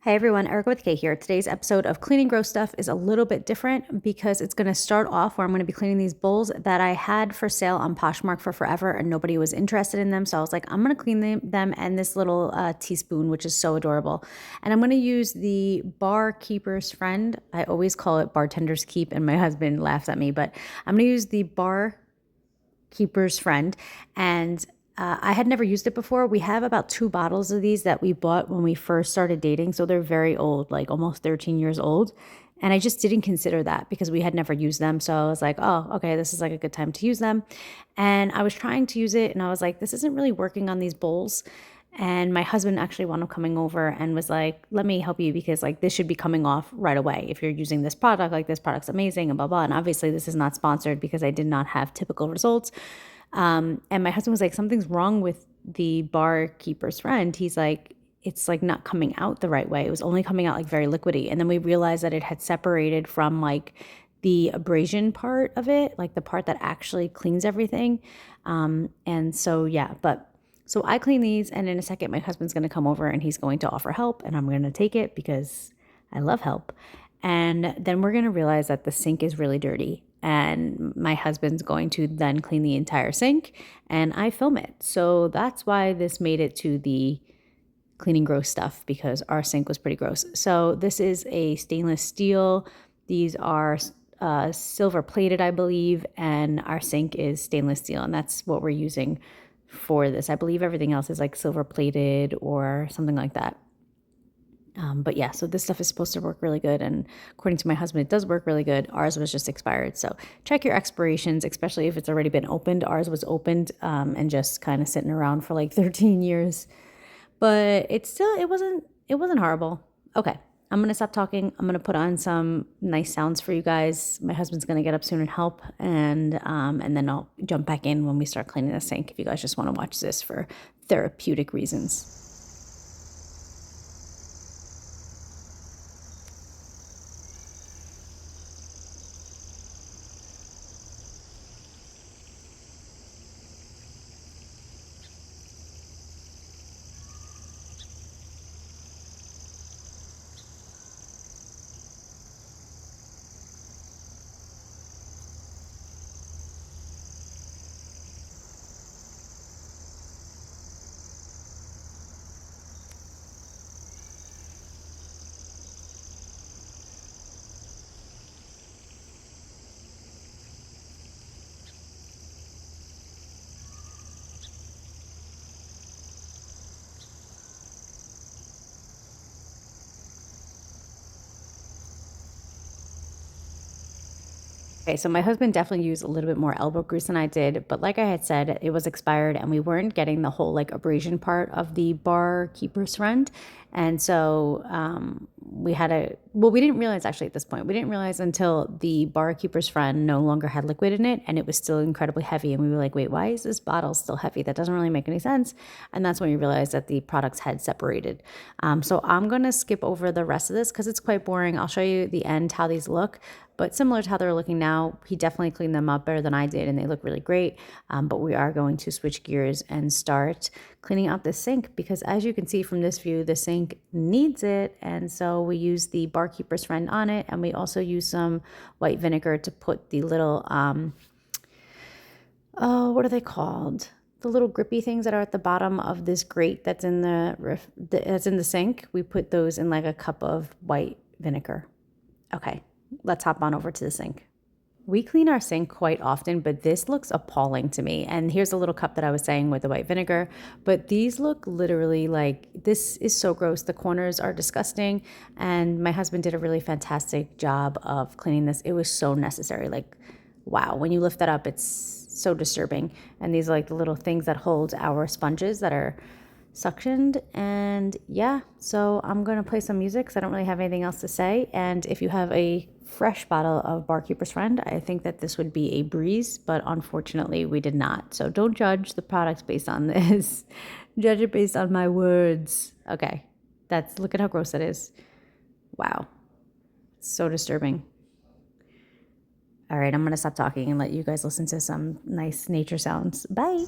Hey everyone, Erica with Kay here. Today's episode of Cleaning Gross Stuff is a little bit different because it's going to start off where I'm going to be cleaning these bowls that I had for sale on Poshmark for forever and nobody was interested in them. So I was like, I'm going to clean them and this little teaspoon, which is so adorable. And I'm going to use the Barkeeper's Friend. I always call it Bartender's Keep and my husband laughs at me, but I'm going to use the Barkeeper's Friend. And I had never used it before. We have about 2 bottles of these that we bought when we first started dating. So they're very old, like almost 13 years old. And I just didn't consider that because we had never used them. So I was like, oh, okay, this is like a good time to use them. And I was trying to use it and I was like, this isn't really working on these bowls. And my husband actually wound up coming over and was like, let me help you because like this should be coming off right away. If you're using this product, like this product's amazing and blah, blah. And obviously this is not sponsored because I did not have typical results. And my husband was like, something's wrong with the Barkeeper's Friend. He's like, it's like not coming out the right way. It was only coming out like very liquidy. And then we realized that it had separated from like the abrasion part of it, like the part that actually cleans everything. And so, yeah, so I clean these and in a second, my husband's going to come over and he's going to offer help and I'm going to take it because I love help. And then we're going to realize that the sink is really dirty and my husband's going to then clean the entire sink and I film it. So that's why this made it to the cleaning gross stuff because our sink was pretty gross. So this is a stainless steel. These are silver plated, I believe, and our sink is stainless steel and that's what we're using for this. I believe everything else is like silver plated or something like that. But yeah, so this stuff is supposed to work really good. And according to my husband, it does work really good. Ours was just expired. So check your expirations, especially if it's already been opened. Ours was opened and just kind of sitting around for like 13 years. But it wasn't horrible. Okay, I'm going to stop talking. I'm going to put on some nice sounds for you guys. My husband's going to get up soon and help. And then I'll jump back in when we start cleaning the sink if you guys just want to watch this for therapeutic reasons. Okay, so my husband definitely used a little bit more elbow grease than I did, but like I had said, it was expired and we weren't getting the whole like abrasion part of the Barkeeper's Friend. And so we didn't realize actually at this point, we didn't realize until the Barkeeper's Friend no longer had liquid in it and it was still incredibly heavy. And we were like, wait, why is this bottle still heavy? That doesn't really make any sense. And that's when we realized that the products had separated. So I'm going to skip over the rest of this because it's quite boring. I'll show you the end, how these look. But similar to how they're looking now, he definitely cleaned them up better than I did, and they look really great. But we are going to switch gears and start cleaning out the sink because as you can see from this view, the sink needs it. And so we use the Barkeeper's Friend on it, and we also use some white vinegar to put the little, what are they called? The little grippy things that are at the bottom of this grate that's in that's in the sink. We put those in like a cup of white vinegar. Okay, let's hop on over to the sink. We clean our sink quite often, but this looks appalling to me. And here's a little cup that I was saying with the white vinegar, but these look literally like, this is so gross. The corners are disgusting. And my husband did a really fantastic job of cleaning this. It was so necessary. Like, wow, when you lift that up, it's so disturbing. And these are like the little things that hold our sponges that are suctioned. And yeah, so I'm going to play some music because I don't really have anything else to say. And if you have a fresh bottle of Barkeeper's Friend, I think that this would be a breeze, but unfortunately we did not. So don't judge the products based on this. Judge it based on my words. Okay, look at how gross that is. Wow, so disturbing. All right, I'm going to stop talking and let you guys listen to some nice nature sounds. Bye.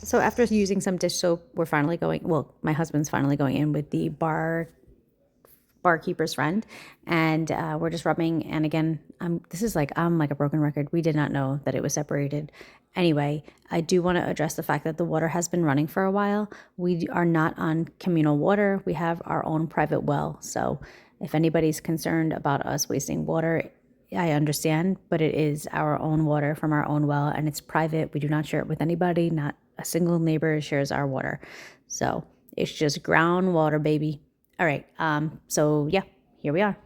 So after using some dish soap, my husband's finally going in with the barkeeper's friend, and we're just rubbing. And again, I'm like a broken record. We did not know that it was separated. Anyway, I do want to address the fact that the water has been running for a while. We are not on communal water. We have our own private well. So if anybody's concerned about us wasting water, I understand, but it is our own water from our own well, and it's private. We do not share it with anybody. Not a single neighbor shares our water. So it's just groundwater, baby. All right. So yeah, here we are.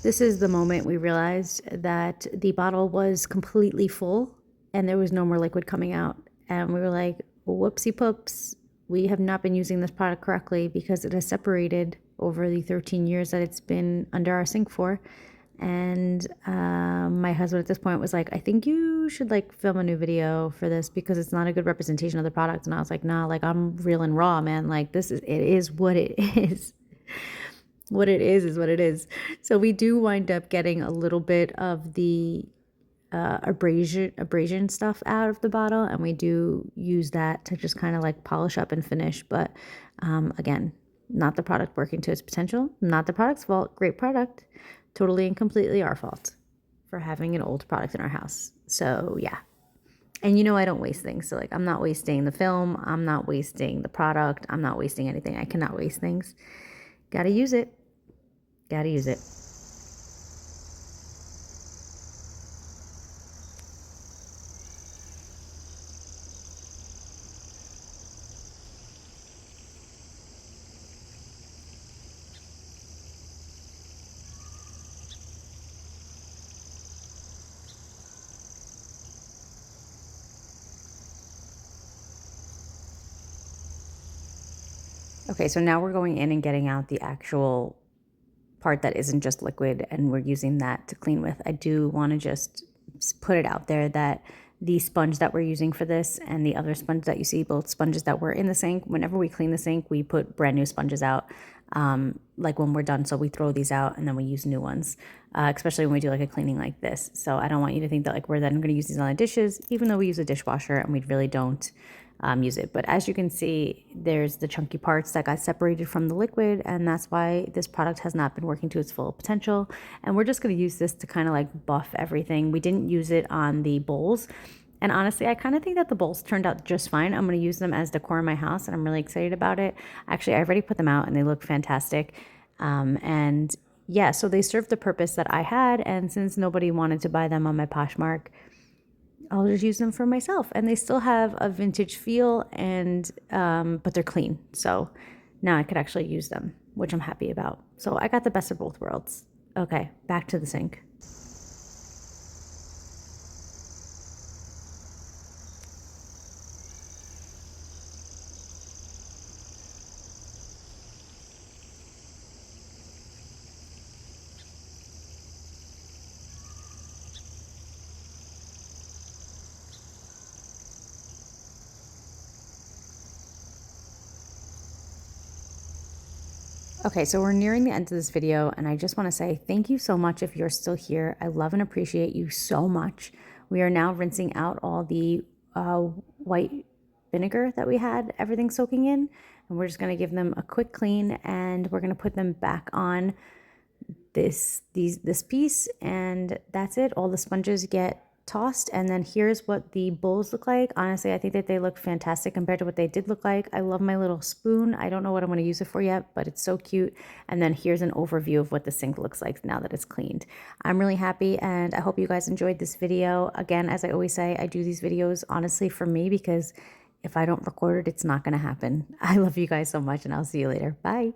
This is the moment we realized that the bottle was completely full and there was no more liquid coming out. And we were like, whoopsie poops, we have not been using this product correctly because it has separated over the 13 years that it's been under our sink for. And my husband at this point was like, I think you should like film a new video for this because it's not a good representation of the product. And I was like, nah, like I'm real and raw, man. Like it is what it is. What it is what it is. So we do wind up getting a little bit of the abrasion stuff out of the bottle, and we do use that to just kind of like polish up and finish. But again, not the product working to its potential, not the product's fault. Great product, totally and completely our fault for having an old product in our house. So yeah. And I don't waste things. So like I'm not wasting the film, I'm not wasting the product, I'm not wasting anything. I cannot waste things. Gotta use it. Gotta use it. Okay, so now we're going in and getting out the actual part that isn't just liquid, and we're using that to clean with. I do want to just put it out there that the sponge that we're using for this and the other sponge that you see, both sponges that were in the sink, whenever we clean the sink, we put brand new sponges out. Like when we're done, so we throw these out and then we use new ones, especially when we do like a cleaning like this. So I don't want you to think that like we're then going to use these on the dishes, even though we use a dishwasher and we really don't use it. But as you can see, there's the chunky parts that got separated from the liquid, and that's why this product has not been working to its full potential. And we're just going to use this to kind of like buff everything. We didn't use it on the bowls. And honestly, I kind of think that the bowls turned out just fine. I'm going to use them as decor in my house, and I'm really excited about it. Actually, I already put them out, and they look fantastic. And yeah, so they served the purpose that I had. And since nobody wanted to buy them on my Poshmark, I'll just use them for myself. And they still have a vintage feel, and but they're clean. So now I could actually use them, which I'm happy about. So I got the best of both worlds. Okay, back to the sink. Okay, so we're nearing the end of this video, and I just want to say thank you so much if you're still here. I love and appreciate you so much. We are now rinsing out all the white vinegar that we had everything soaking in, and we're just going to give them a quick clean, and we're going to put them back on this piece, and that's it. All the sponges get tossed, and then here's what the bowls look like. Honestly, I think that they look fantastic compared to what they did look like. I love my little spoon. I don't know what I'm going to use it for yet, but it's so cute. And then here's an overview of what the sink looks like now that it's cleaned. I'm really happy, and I hope you guys enjoyed this video. Again, as I always say, I do these videos honestly for me, because if I don't record it, it's not going to happen. I love you guys so much, and I'll see you later. Bye.